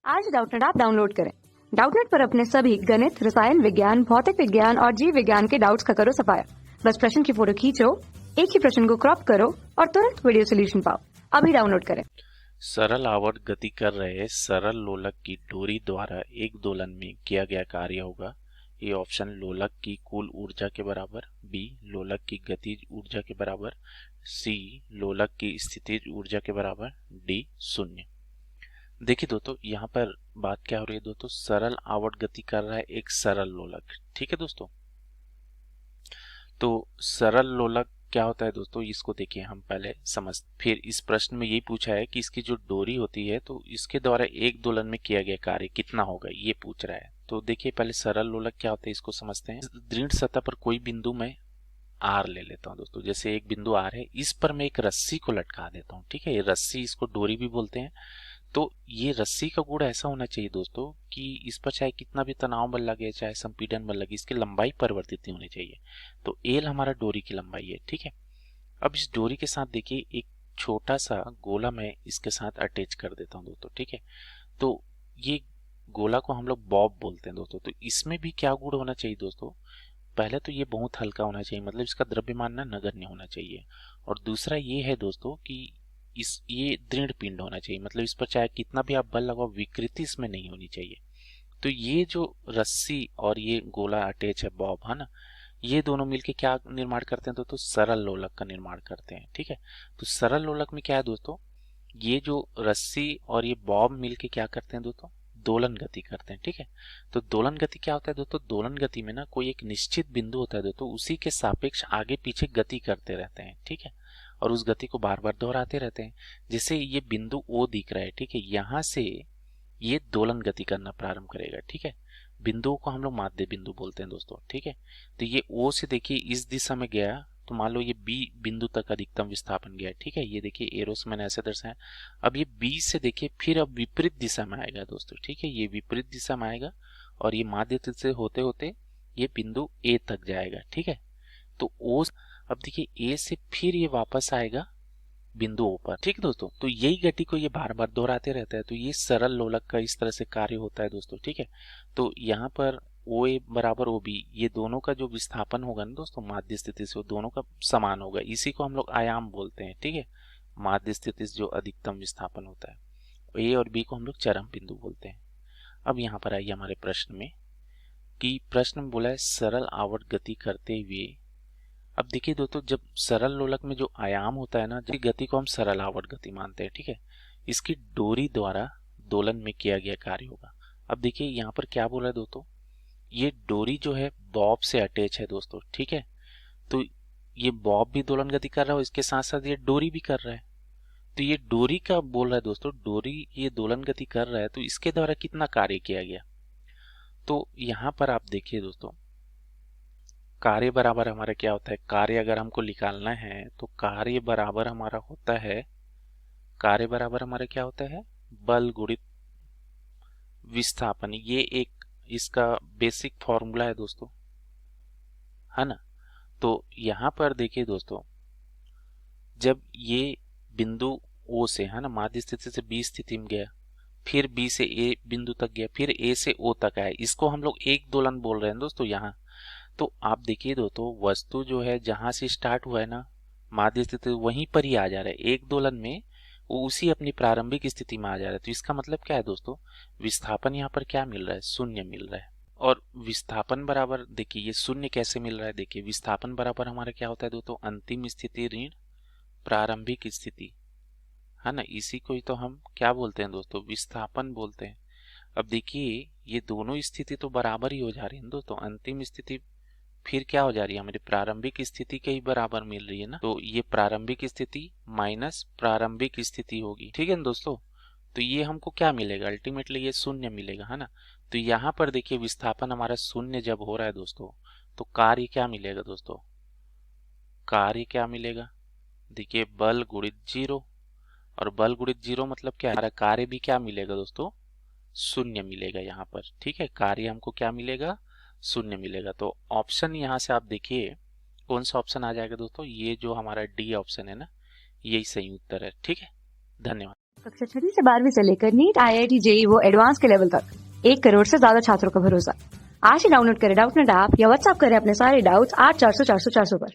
आज Doubtnut app download करें। Doubtnut पर अपने सभी गणित, रसायन विज्ञान, भौतिक विज्ञान और जीव विज्ञान के डाउट्स का करो सफाया। बस प्रश्न की फोटो खींचो, एक ही प्रश्न को क्रॉप करो और तुरंत वीडियो सोल्यूशन पाओ। अभी डाउनलोड करें। सरल आवर्त गति कर रहे सरल लोलक की डोरी द्वारा एक दोलन में किया गया कार्य होगा। ए ऑप्शन लोलक की कुल ऊर्जा के बराबर, बी लोलक की गतिज ऊर्जा के बराबर, सी लोलक की स्थितिज ऊर्जा के बराबर, डी शून्य। देखिए दोस्तों, यहाँ पर बात क्या हो रही है दोस्तों, सरल आवर्त गति कर रहा है एक सरल लोलक। ठीक है दोस्तों, तो सरल लोलक क्या होता है दोस्तों, इसको देखिए हम पहले समझ। फिर इस प्रश्न में यही पूछा है कि इसकी जो डोरी होती है तो इसके द्वारा एक दोलन में किया गया कार्य कितना होगा, ये पूछ रहा है। तो देखिए पहले सरल लोलक क्या होता है इसको समझते हैं। दृढ़ सतह पर कोई बिंदु मैं आर ले लेता हूँ दोस्तों, जैसे एक बिंदु आर है, इस पर मैं एक रस्सी को लटका देता हूँ। ठीक है, ये रस्सी, इसको डोरी भी बोलते हैं। तो ये रस्सी का गुण ऐसा होना चाहिए दोस्तों कि इस पर चाहे कितना भी तनाव बल लगे, चाहे संपीड़न बल लगे, इसकी लंबाई परिवर्तित नहीं होनी चाहिए। तो एल हमारा डोरी की लंबाई है। ठीक है, अब इस डोरी के साथ देखिए एक छोटा सा गोला मैं इसके साथ अटैच कर देता हूँ दोस्तों। ठीक है, तो ये गोला को हम लोग बॉब बोलते हैं दोस्तों। तो इसमें भी क्या गुण होना चाहिए दोस्तों, पहले तो ये बहुत हल्का होना चाहिए, मतलब इसका द्रव्यमान ना नगण्य होना चाहिए। और दूसरा ये है दोस्तों कि ये दृढ़ पिंड होना चाहिए, मतलब इस पर चाहे कितना भी आप बल लगाओ विकृति इसमें नहीं होनी चाहिए। तो ये जो रस्सी और ये गोला अटैच है बॉब, है ना, ये दोनों मिलके क्या निर्माण करते हैं दोस्तों, सरल लोलक का निर्माण करते हैं। ठीक है, तो सरल लोलक में क्या है दोस्तों, ये जो रस्सी और ये बॉब मिलके क्या करते हैं दोस्तों, दोलन गति करते हैं। ठीक है, तो दोलन गति क्या होता है दोस्तों, दोलन गति में ना कोई एक निश्चित बिंदु होता है दोस्तों, उसी के सापेक्ष आगे पीछे गति करते रहते हैं। ठीक है, और उस गति को बार बार दोहराते रहते हैं। जैसे ये बिंदु ओ दिख रहा है, ठीक है, यहां से ये दोलन गति करना प्रारंभ करेगा। ठीक है, बिंदुओं को हम लोग माध्य बिंदु बोलते हैं दोस्तों। ठीक है, तो ये ओ से देखिए इस दिशा में गया, तो मान लो ये बी बिंदु तक अधिकतम विस्थापन गया। ठीक है, ये देखिए एरो से मैंने ऐसे दर्शाया। अब ये बी से देखिए फिर अब विपरीत दिशा में आएगा दोस्तों। ठीक है, ये विपरीत दिशा में आएगा और ये माध्य से होते होते ये बिंदु ए तक जाएगा। ठीक है, तो ओ, अब देखिए ए से फिर ये वापस आएगा बिंदुओं पर। ठीक है दोस्तों, तो यही गति को ये बार बार दोहराते रहता है। तो ये सरल लोलक का इस तरह से कार्य होता है दोस्तों। ठीक है, तो यहाँ पर ओ ए बराबर ओ बी, ये दोनों का जो विस्थापन होगा ना दोस्तों माध्य स्थिति से, वो दोनों का समान होगा। इसी को हम लोग आयाम बोलते हैं। ठीक है, माध्य स्थिति से जो अधिकतम विस्थापन होता है, ए और बी को हम लोग चरम बिंदु बोलते हैं। अब यहाँ पर आइए हमारे प्रश्न में, कि प्रश्न में बोला है सरल आवर्त गति करते हुए। अब देखिए दोस्तों, जब सरल लोलक में जो आयाम होता है ना, जिस गति को हम सरल आवर्त गति मानते हैं। ठीक है, इसकी डोरी द्वारा दोलन में किया गया कार्य होगा। अब देखिए यहाँ पर क्या बोल रहा है दोस्तों, ये डोरी जो है बॉब से अटैच है दोस्तों। ठीक है, तो ये बॉब भी दोलन गति कर रहा है, इसके साथ साथ ये डोरी भी कर रहा है। तो ये डोरी का बोल रहा है दोस्तों, डोरी ये दोलन गति कर रहा है, तो इसके द्वारा कितना कार्य किया गया। तो यहाँ पर आप देखिए दोस्तों, कार्य बराबर हमारा क्या होता है, कार्य अगर हमको निकालना है तो कार्य बराबर हमारा होता है, कार्य बराबर हमारा क्या होता है, बल गुणित विस्थापन। ये एक इसका बेसिक फॉर्मूला है दोस्तों, है ना। तो यहां पर देखिए दोस्तों, जब ये बिंदु ओ से, है ना, माध्य स्थिति से बी स्थिति में गया, फिर बी से ए बिंदु तक गया, फिर ए से ओ तक आया, इसको हम लोग एक दोलन बोल रहे हैं दोस्तों यहाँ। तो आप देखिए दोस्तों, वस्तु जो है जहां से स्टार्ट हुआ है ना माध्य स्थिति, वहीं पर ही आ जा रहा है एक दोलन में, वो उसी अपनी प्रारंभिक स्थिति में आ जा रहा है। तो इसका मतलब क्या है दोस्तों, विस्थापन यहाँ पर क्या मिल रहा है, शून्य मिल रहा है। और विस्थापन बराबर देखिए ये शून्य कैसे मिल रहा है, देखिए विस्थापन बराबर हमारा क्या होता है दोस्तों, अंतिम स्थिति ऋण प्रारंभिक स्थिति, है ना। इसी को ही तो हम क्या बोलते हैं दोस्तों, विस्थापन बोलते हैं। अब देखिए ये दोनों स्थिति तो बराबर ही हो जा रही है दोस्तों, अंतिम स्थिति फिर क्या हो जा रही है, हमारी प्रारंभिक स्थिति के ही बराबर मिल रही है ना। तो ये प्रारंभिक स्थिति माइनस प्रारंभिक स्थिति होगी। ठीक है ना दोस्तों, तो ये हमको क्या मिलेगा, अल्टीमेटली ये शून्य मिलेगा, है ना। तो यहाँ पर देखिए विस्थापन हमारा शून्य जब हो रहा है दोस्तों, तो कार्य क्या मिलेगा दोस्तों, कार्य क्या मिलेगा, देखिए बल गुणित जीरो, और बल गुणित जीरो मतलब क्या है, हमारा कार्य भी क्या मिलेगा दोस्तों, शून्य मिलेगा यहाँ पर। ठीक है, कार्य हमको क्या मिलेगा, शून्य मिलेगा। तो ऑप्शन यहाँ से आप देखिए कौन सा ऑप्शन आ जाएगा दोस्तों, ये जो हमारा डी ऑप्शन है ना, यही सही उत्तर है। ठीक है, धन्यवाद। कक्षा 6 से 12वीं से लेकर नीट, IIT, JEE वो एडवांस के लेवल तक 1 करोड़ से ज्यादा छात्रों का भरोसा। आज ही डाउनलोड करें डाउटनेट ऐप या व्हाट्सएप करें अपने सारे डाउट्स 8400 400 400 पर।